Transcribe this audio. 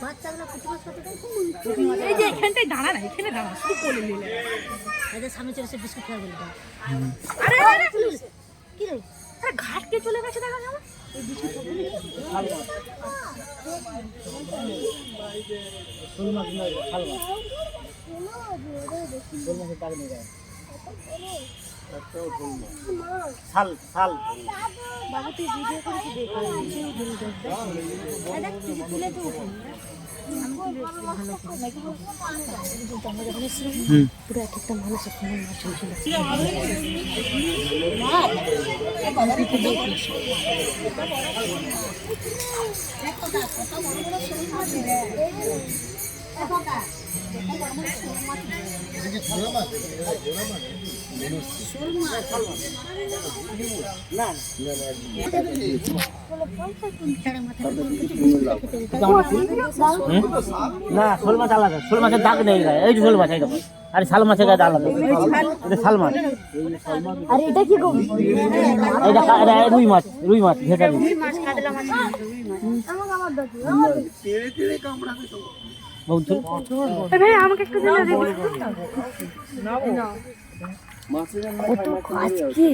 বাচ্চাগুলো পুঁটি মাছ কত দেয়? এই যে এখানটায় দাঁড়া না, এখানে দাঁড়া, শুধু কোলে নিলে। এদের সামনে চলে এসে বিস্কুট খাওয়া বলবে। আরে আরে কি রে? আরে ঘাটকে চলে গেছে দেখা যাবে। এই বিস্কুট খাবো না। শোল মাছ নয়, শাল মাছ। শোল মাছের দাগ নেই গায়ে। শাল শাল। বাবা তুই ভিডিও করে কি দেখ? দেখ তুই তুলে তো পুরো এক একটা মানুষের ফোনে মাছ হয়েছিল। না, শোল মাছ আলাদা। শোল মাছের দাগ নেই গায়ে। এই যে শোল মাছ, এই দেখো। আরে শাল মাছের গায়ে আলাদা। এটা শাল মাছ। আর এটা কি গো? এটা রুই মাছ, রুই মাছ ভেটারি। ভাই আমাকে একটু দিলে কত কাজ কি